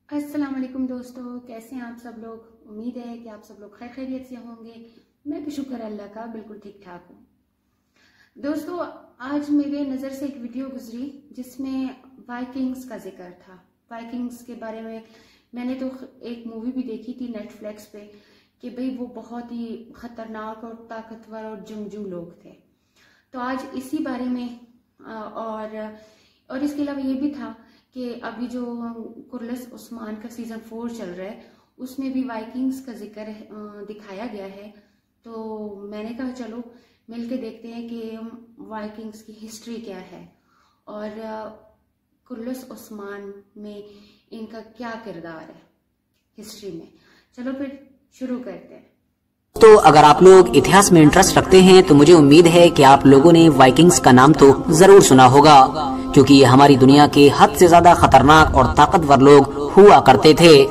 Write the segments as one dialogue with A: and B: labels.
A: अस्सलाम वालेकुम दोस्तों, कैसे हैं आप सब लोग। उम्मीद है कि आप सब लोग खैर खैरियत से होंगे। मैं भी शुक्र अल्लाह का बिल्कुल ठीक ठाक हूँ। दोस्तों, आज मेरे नज़र से एक वीडियो गुजरी जिसमें वाइकिंग्स का जिक्र था। वाइकिंग्स के बारे में मैंने तो एक मूवी भी देखी थी नेटफ्लिक्स पे कि भाई वो बहुत ही ख़तरनाक और ताकतवर और जंगजू लोग थे। तो आज इसी बारे में और इसके अलावा ये भी था कि अभी जो कुर्लस उस्मान का सीज़न 4 चल रहा है उसमें भी वाइकिंग्स का जिक्र दिखाया गया है। तो मैंने कहा चलो मिलके देखते हैं कि वाइकिंग्स की हिस्ट्री क्या है और कुर्लस उस्मान में इनका क्या किरदार है हिस्ट्री में। चलो फिर शुरू करते हैं।
B: तो अगर आप लोग इतिहास में इंटरेस्ट रखते हैं तो मुझे उम्मीद है कि आप लोगों ने वाइकिंग्स का नाम तो जरूर सुना होगा, क्योंकि ये हमारी दुनिया के हद से ज्यादा खतरनाक और ताकतवर लोग हुआ करते थे।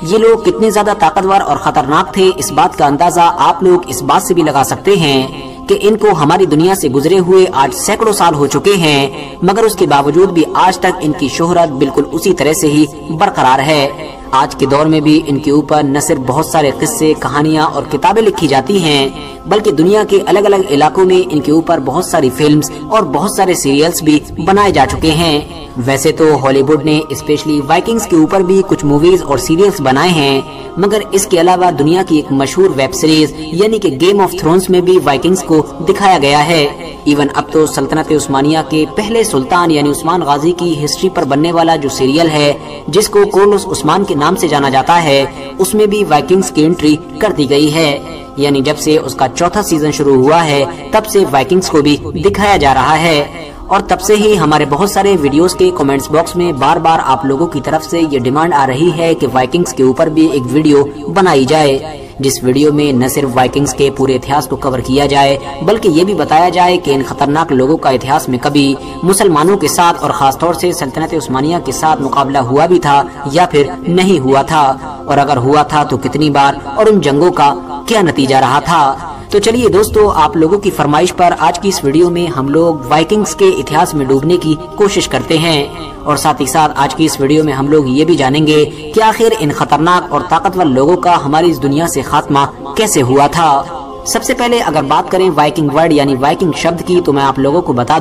B: ये लोग कितने ज्यादा ताकतवर और खतरनाक थे, इस बात का अंदाजा आप लोग इस बात से भी लगा सकते हैं कि इनको हमारी दुनिया से गुजरे हुए आज सैकड़ों साल हो चुके हैं, मगर उसके बावजूद भी आज तक इनकी शोहरत बिल्कुल उसी तरह से ही बरकरार है। आज के दौर में भी इनके ऊपर न सिर्फ बहुत सारे किस्से, कहानियां और किताबें लिखी जाती हैं, बल्कि दुनिया के अलग अलग इलाकों में इनके ऊपर बहुत सारी फिल्म्स और बहुत सारे सीरियल्स भी बनाए जा चुके हैं। वैसे तो हॉलीवुड ने स्पेशली वाइकिंग्स के ऊपर भी कुछ मूवीज और सीरियल्स बनाए हैं, मगर इसके अलावा दुनिया की एक मशहूर वेब सीरीज यानी कि गेम ऑफ थ्रोन्स में भी वाइकिंग्स को दिखाया गया है। इवन अब तो सल्तनत उस्मानिया के पहले सुल्तान यानी उस्मान गाजी की हिस्ट्री पर बनने वाला जो सीरियल है, जिसको कुर्लस उस्मान के नाम से जाना जाता है, उसमें भी वाइकिंग्स की एंट्री कर दी गई है। यानी जब से उसका चौथा सीजन शुरू हुआ है तब से वाइकिंग्स को भी दिखाया जा रहा है। और तब से ही हमारे बहुत सारे वीडियोस के कमेंट्स बॉक्स में बार बार आप लोगों की तरफ से ये डिमांड आ रही है कि वाइकिंग्स के ऊपर भी एक वीडियो बनाई जाए, जिस वीडियो में न सिर्फ वाइकिंग्स के पूरे इतिहास को कवर किया जाए, बल्कि ये भी बताया जाए कि इन खतरनाक लोगों का इतिहास में कभी मुसलमानों के साथ और खास तौर से सल्तनत उस्मानिया के साथ मुकाबला हुआ भी था या फिर नहीं हुआ था, और अगर हुआ था तो कितनी बार, और उन जंगों का क्या नतीजा रहा था। तो चलिए दोस्तों, आप लोगों की फरमाइश पर आज की इस वीडियो में हम लोग वाइकिंग्स के इतिहास में डूबने की कोशिश करते हैं, और साथ ही साथ आज की इस वीडियो में हम लोग ये भी जानेंगे कि आखिर इन खतरनाक और ताकतवर लोगों का हमारी इस दुनिया से खात्मा कैसे हुआ था। सबसे पहले अगर बात करें वाइकिंग वर्ड यानी वाइकिंग शब्द की, तो मैं आप लोगों को बता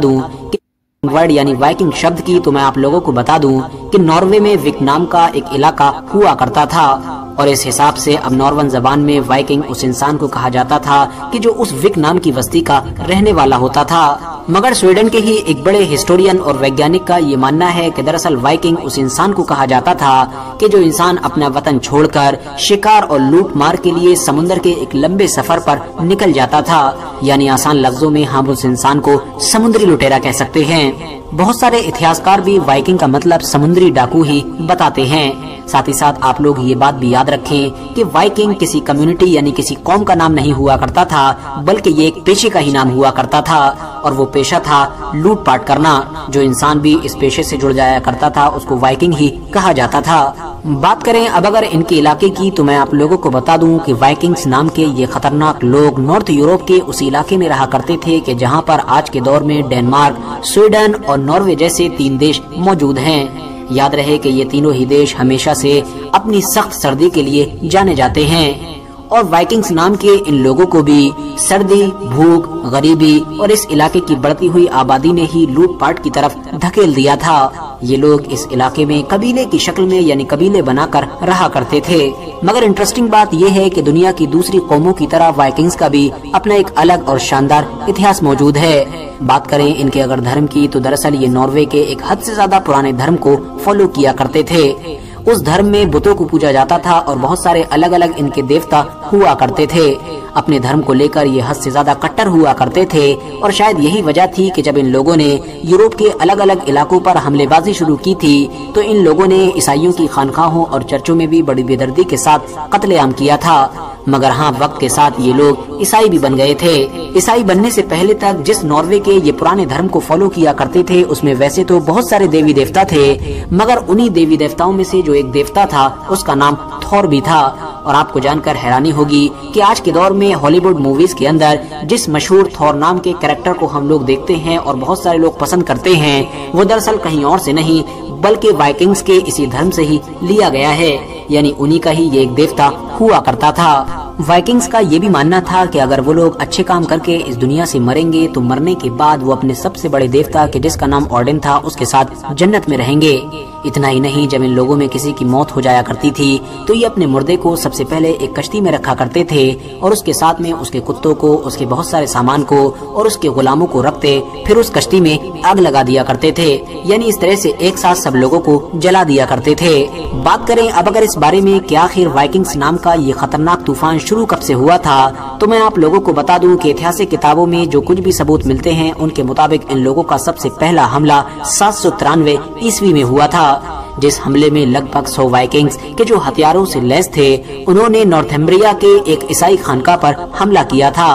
B: दूं कि नॉर्वे में विक नाम का एक इलाका हुआ करता था, और इस हिसाब से अब नॉर्वन जबान में वाइकिंग उस इंसान को कहा जाता था कि जो उस विक नाम की बस्ती का रहने वाला होता था। मगर स्वीडन के ही एक बड़े हिस्टोरियन और वैज्ञानिक का ये मानना है कि दरअसल वाइकिंग उस इंसान को कहा जाता था कि जो इंसान अपना वतन छोड़कर शिकार और लूट मार के लिए समुद्र के एक लंबे सफर पर निकल जाता था। यानी आसान लफ्जों में हम उस इंसान को समुद्री लुटेरा कह सकते हैं। बहुत सारे इतिहासकार भी वाइकिंग का मतलब समुद्री डाकू ही बताते हैं। साथ ही साथ आप लोग ये बात भी याद रखें कि वाइकिंग किसी कम्युनिटी यानी किसी कौम का नाम नहीं हुआ करता था, बल्कि ये एक पेशे का ही नाम हुआ करता था, और वो पेशा था लूटपाट करना। जो इंसान भी इस पेशे से जुड़ जाया करता था उसको वाइकिंग ही कहा जाता था। बात करें अब अगर इनके इलाके की, तो मैं आप लोगों को बता दूं कि वाइकिंग्स नाम के ये खतरनाक लोग नॉर्थ यूरोप के उस इलाके में रहा करते थे कि जहां पर आज के दौर में डेनमार्क, स्वीडन और नॉर्वे जैसे 3 देश मौजूद हैं। याद रहे कि ये तीनों ही देश हमेशा से अपनी सख्त सर्दी के लिए जाने जाते हैं, और वाइकिंग्स नाम के इन लोगों को भी सर्दी, भूख, गरीबी और इस इलाके की बढ़ती हुई आबादी ने ही लूटपाट की तरफ धकेल दिया था। ये लोग इस इलाके में कबीले की शक्ल में यानी कबीले बनाकर रहा करते थे। मगर इंटरेस्टिंग बात यह है कि दुनिया की दूसरी कौमों की तरह वाइकिंग्स का भी अपना एक अलग और शानदार इतिहास मौजूद है। बात करें इनके अगर धर्म की, तो दरअसल ये नॉर्वे के एक हद से ज्यादा पुराने धर्म को फॉलो किया करते थे। उस धर्म में बुतों को पूजा जाता था और बहुत सारे अलग अलग इनके देवता हुआ करते थे। अपने धर्म को लेकर ये हद से ज्यादा कट्टर हुआ करते थे, और शायद यही वजह थी कि जब इन लोगों ने यूरोप के अलग अलग इलाकों पर हमलेबाजी शुरू की थी, तो इन लोगों ने ईसाइयों की खानकाहों और चर्चों में भी बड़ी बेदर्दी के साथ कत्लेआम किया था। मगर हाँ, वक्त के साथ ये लोग ईसाई भी बन गए थे। ईसाई बनने से पहले तक जिस नॉर्वे के ये पुराने धर्म को फॉलो किया करते थे उसमें वैसे तो बहुत सारे देवी देवता थे, मगर उन्हीं देवी देवताओं में से जो एक देवता था उसका नाम थॉर भी था। और आपको जानकर हैरानी होगी कि आज के दौर में हॉलीवुड मूवीज के अंदर जिस मशहूर थॉर नाम के कैरेक्टर को हम लोग देखते हैं और बहुत सारे लोग पसंद करते हैं, वो दरअसल कहीं और से नहीं बल्कि वाइकिंग्स के इसी धर्म से ही लिया गया है, यानी उन्हीं का ही ये एक देवता हुआ करता था। वाइकिंग्स का ये भी मानना था कि अगर वो लोग अच्छे काम करके इस दुनिया से मरेंगे तो मरने के बाद वो अपने सबसे बड़े देवता के जिसका नाम ऑर्डिन था उसके साथ जन्नत में रहेंगे। इतना ही नहीं, जब इन लोगों में किसी की मौत हो जाया करती थी तो ये अपने मुर्दे को सबसे पहले एक कश्ती में रखा करते थे और उसके साथ में उसके कुत्तों को, उसके बहुत सारे सामान को और उसके गुलामों को रखते, फिर उस कश्ती में आग लगा दिया करते थे, यानी इस तरह से एक साथ सब लोगों को जला दिया करते थे। बात करें अब अगर इस बारे में कि आखिर वाइकिंग्स नाम का ये खतरनाक तूफान शुरू कब से हुआ था, तो मैं आप लोगों को बता दूं कि ऐतिहासिक किताबों में जो कुछ भी सबूत मिलते हैं उनके मुताबिक इन लोगों का सबसे पहला हमला 793 ईस्वी में हुआ था। जिस हमले में लगभग 100 वाइकिंग्स के जो हथियारों से लैस थे उन्होंने नॉर्थम्ब्रिया के एक ईसाई खानका पर हमला किया था।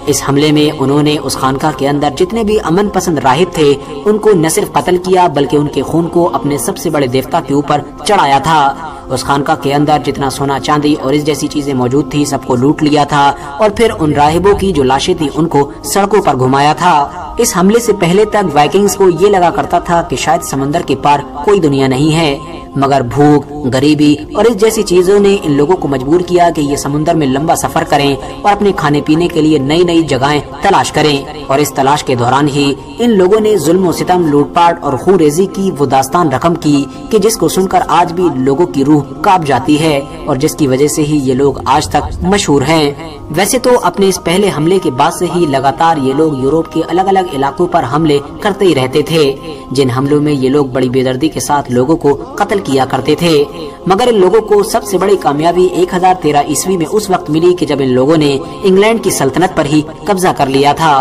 B: इस हमले में उन्होंने उस खानका के अंदर जितने भी अमन पसंद राहिब थे उनको न सिर्फ कत्ल किया बल्कि उनके खून को अपने सबसे बड़े देवता के ऊपर चढ़ाया था। उस खानका के अंदर जितना सोना चांदी और इस जैसी चीजें मौजूद थी सबको लूट लिया था और फिर उन राहिबों की जो लाशें थी उनको सड़कों पर घुमाया था। इस हमले से पहले तक वाइकिंग्स को ये लगा करता था कि शायद समंदर के पार कोई दुनिया नहीं है, मगर भूख, गरीबी और इस जैसी चीजों ने इन लोगों को मजबूर किया कि ये समुद्र में लंबा सफर करें और अपने खाने पीने के लिए नई नई जगहें तलाश करें। और इस तलाश के दौरान ही इन लोगों ने जुल्म और सितम, लूटपाट और खूरेजी की वो दास्तान रकम की कि जिसको सुनकर आज भी लोगों की रूह कांप जाती है और जिसकी वजह से ही ये लोग आज तक मशहूर हैं। वैसे तो अपने इस पहले हमले के बाद से ही लगातार ये लोग यूरोप के अलग अलग इलाकों पर हमले करते ही रहते थे, जिन हमलों में ये लोग बड़ी बेदर्दी के साथ लोगों को कत्ल किया करते थे। मगर इन लोगों को सबसे बड़ी कामयाबी 1013 ईस्वी में उस वक्त मिली कि जब इन लोगों ने इंग्लैंड की सल्तनत पर ही कब्जा कर लिया था।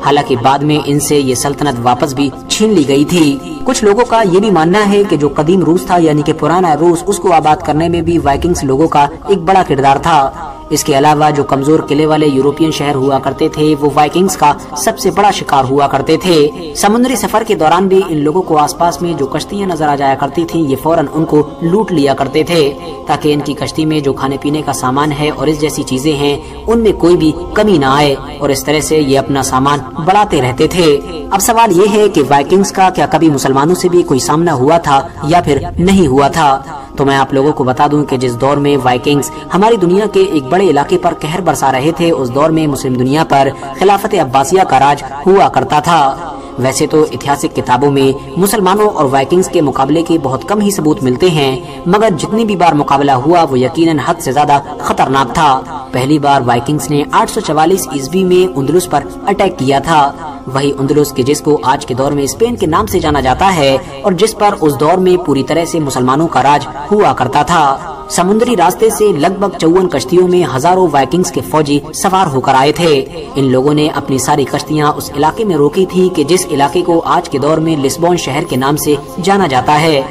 B: हालांकि बाद में इनसे ये सल्तनत वापस भी छीन ली गई थी। कुछ लोगों का ये भी मानना है कि जो कदीम रूस था यानी कि पुराना रूस, उसको आबाद करने में भी वाइकिंग्स लोगों का एक बड़ा किरदार था। इसके अलावा जो कमजोर किले वाले यूरोपियन शहर हुआ करते थे वो वाइकिंग्स का सबसे बड़ा शिकार हुआ करते थे। समुद्री सफर के दौरान भी इन लोगों को आसपास में जो कश्तियां नजर आ जाया करती थीं, ये फौरन उनको लूट लिया करते थे ताकि इनकी कश्ती में जो खाने पीने का सामान है और इस जैसी चीजें हैं उनमें कोई भी कमी न आए, और इस तरह से ये अपना सामान बढ़ाते रहते थे। अब सवाल ये है कि वाइकिंग्स का क्या कभी मुसलमानों से भी कोई सामना हुआ था या फिर नहीं हुआ था? तो मैं आप लोगों को बता दूं कि जिस दौर में वाइकिंग्स हमारी दुनिया के एक बड़े इलाके पर कहर बरसा रहे थे, उस दौर में मुस्लिम दुनिया पर खिलाफत अब्बासिया का राज हुआ करता था। वैसे तो ऐतिहासिक किताबों में मुसलमानों और वाइकिंग्स के मुकाबले के बहुत कम ही सबूत मिलते हैं, मगर जितनी भी बार मुकाबला हुआ वो यकीनन हद से ज्यादा खतरनाक था। पहली बार वाइकिंग्स ने 844 ईस्वी में उंदलुस पर अटैक किया था, वही उंदलुस के जिसको आज के दौर में स्पेन के नाम से जाना जाता है और जिस पर उस दौर में पूरी तरह से मुसलमानों का राज हुआ करता था। समुद्री रास्ते से लगभग 54 कश्तियों में हजारों वाइकिंग्स के फौजी सवार होकर आए थे। इन लोगों ने अपनी सारी कश्तियां उस इलाके में रोकी थी कि जिस इलाके को आज के दौर में लिस्बोन शहर के नाम से जाना जाता है।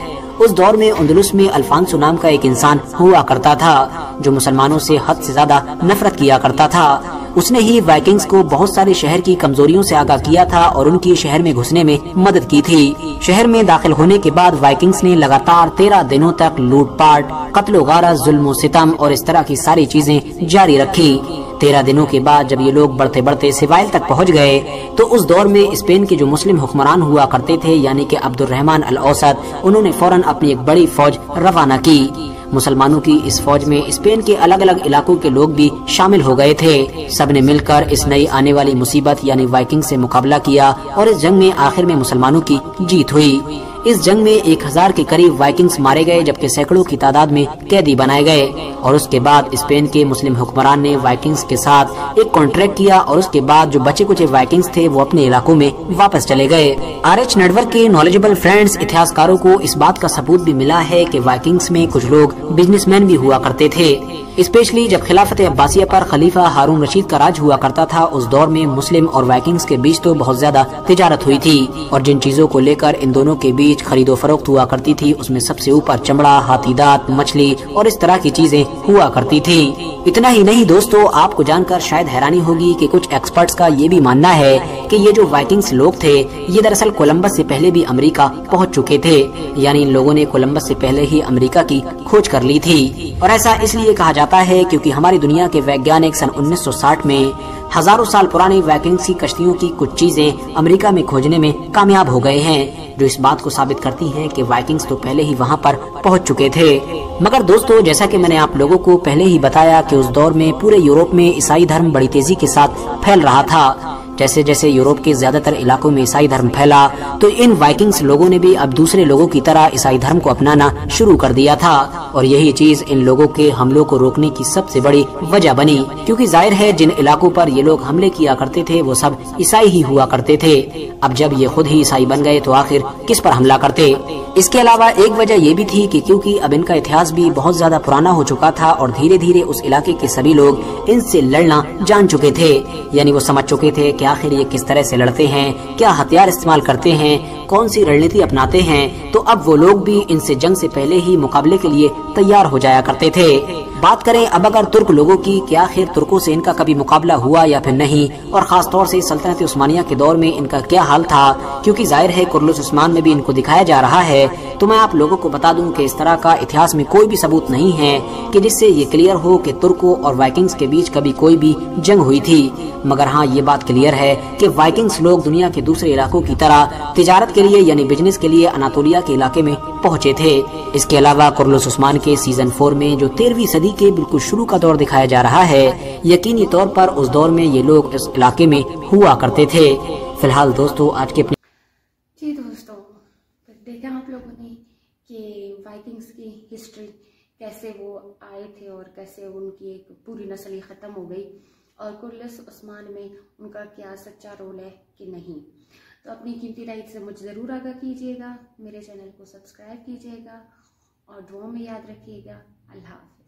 B: उस दौर में उंदलुस में अल्फांसो नाम का एक इंसान हुआ करता था जो मुसलमानों से हद से ज्यादा नफरत किया करता था। उसने ही वाइकिंग्स को बहुत सारे शहर की कमजोरियों से आगाह किया था और उनकी शहर में घुसने में मदद की थी। शहर में दाखिल होने के बाद वाइकिंग्स ने लगातार 13 दिनों तक लूटपाट, कत्लो गारत, जुल्म सितम और इस तरह की सारी चीजें जारी रखी। 13 दिनों के बाद जब ये लोग बढ़ते बढ़ते सिवाइल तक पहुंच गए तो उस दौर में स्पेन के जो मुस्लिम हुक्मरान हुआ करते थे यानी कि अब्दुर्रहमान अल औसत, उन्होंने फौरन अपनी एक बड़ी फौज रवाना की। मुसलमानों की इस फौज में स्पेन के अलग अलग इलाकों के लोग भी शामिल हो गए थे। सबने मिलकर इस नई आने वाली मुसीबत यानी वाइकिंग से मुकाबला किया और इस जंग में आखिर में मुसलमानों की जीत हुई। इस जंग में 1000 के करीब वाइकिंग्स मारे गए जबकि सैकड़ों की तादाद में कैदी बनाए गए और उसके बाद स्पेन के मुस्लिम हुक्मरान ने वाइकिंग्स के साथ एक कॉन्ट्रैक्ट किया और उसके बाद जो बचे कुचे वाइकिंग्स थे वो अपने इलाकों में वापस चले गए। RH नेटवर्क के नॉलेजेबल फ्रेंड्स, इतिहासकारों को इस बात का सबूत भी मिला है कि वाइकिंग्स में कुछ लोग बिजनेसमैन भी हुआ करते थे। स्पेशली जब खिलाफत अब्बासिया पर खलीफा हारून रशीद का राज हुआ करता था, उस दौर में मुस्लिम और वाइकिंग्स के बीच तो बहुत ज्यादा तिजारत हुई थी और जिन चीजों को लेकर इन दोनों के बीच खरीदो फरोख्त हुआ करती थी उसमें सबसे ऊपर चमड़ा, हाथी दांत, मछली और इस तरह की चीजें हुआ करती थी। इतना ही नहीं दोस्तों, आपको जानकर शायद हैरानी होगी कि कुछ एक्सपर्ट्स का ये भी मानना है कि ये जो वाइकिंग्स लोग थे ये दरअसल कोलंबस से पहले भी अमेरिका पहुंच चुके थे, यानी इन लोगों ने कोलंबस से पहले ही अमेरिका की खोज कर ली थी। और ऐसा इसलिए कहा जाता है क्योंकि हमारी दुनिया के वैज्ञानिक सन 1960 में हजारों साल पुरानी वाइकिंग्स की कश्तियों की कुछ चीजें अमेरिका में खोजने में कामयाब हो गए हैं, जो इस बात को साबित करती हैं कि वाइकिंग्स तो पहले ही वहां पर पहुंच चुके थे। मगर दोस्तों, जैसा कि मैंने आप लोगों को पहले ही बताया कि उस दौर में पूरे यूरोप में ईसाई धर्म बड़ी तेजी के साथ फैल रहा था। जैसे जैसे यूरोप के ज्यादातर इलाकों में ईसाई धर्म फैला, तो इन वाइकिंग्स लोगों ने भी अब दूसरे लोगों की तरह ईसाई धर्म को अपनाना शुरू कर दिया था। और यही चीज इन लोगों के हमलों को रोकने की सबसे बड़ी वजह बनी, क्योंकि जाहिर है जिन इलाकों पर ये लोग हमले किया करते थे वो सब ईसाई ही हुआ करते थे। अब जब ये खुद ही ईसाई बन गए तो आखिर किस पर हमला करते। इसके अलावा एक वजह ये भी थी कि क्योंकि अब इनका इतिहास भी बहुत ज्यादा पुराना हो चुका था और धीरे धीरे उस इलाके के सभी लोग इनसे लड़ना जान चुके थे। यानी वो समझ चुके थे कि आखिर ये किस तरह से लड़ते हैं, क्या हथियार इस्तेमाल करते हैं, कौन सी रणनीति अपनाते हैं। तो अब वो लोग भी इनसे जंग से पहले ही मुकाबले के लिए तैयार हो जाया करते थे। बात करें अब अगर तुर्क लोगों की, कि आखिर तुर्कों से इनका कभी मुकाबला हुआ या फिर नहीं, और खास तौर से सल्तनत उस्मानिया के दौर में इनका क्या हाल था, क्योंकि जाहिर है कुरलुस उस्मान में भी इनको दिखाया जा रहा है। तो मैं आप लोगों को बता दूं कि इस तरह का इतिहास में कोई भी सबूत नहीं है कि जिससे ये क्लियर हो कि तुर्कों और वाइकिंग्स के बीच कभी कोई भी जंग हुई थी। मगर हाँ, ये बात क्लियर है कि वाइकिंग्स लोग दुनिया के दूसरे इलाकों की तरह तिजारत के लिए यानी बिजनेस के लिए अनातोलिया के इलाके में पहुंचे थे। इसके अलावा कुरलुस उस्मान के सीजन 4 में जो 13वीं सदी के बिल्कुल शुरू का दौर दिखाया जा रहा है, यकीनी तौर पर उस दौर में ये लोग इस इलाके में हुआ करते थे। फिलहाल दोस्तों, आज के
A: जी दोस्तों, देखा आप लोगों ने कि वाइकिंग्स की हिस्ट्री कैसे वो आए थे और कैसे उनकी एक पूरी नस्ल ही ख़त्म हो गई, और कुरलुस उस्मान में उनका क्या सच्चा रोल है कि नहीं। तो अपनी कीमती राय से मुझे ज़रूर आगाह कीजिएगा, मेरे चैनल को सब्सक्राइब कीजिएगा और दुआ में याद रखिएगा। अल्लाह।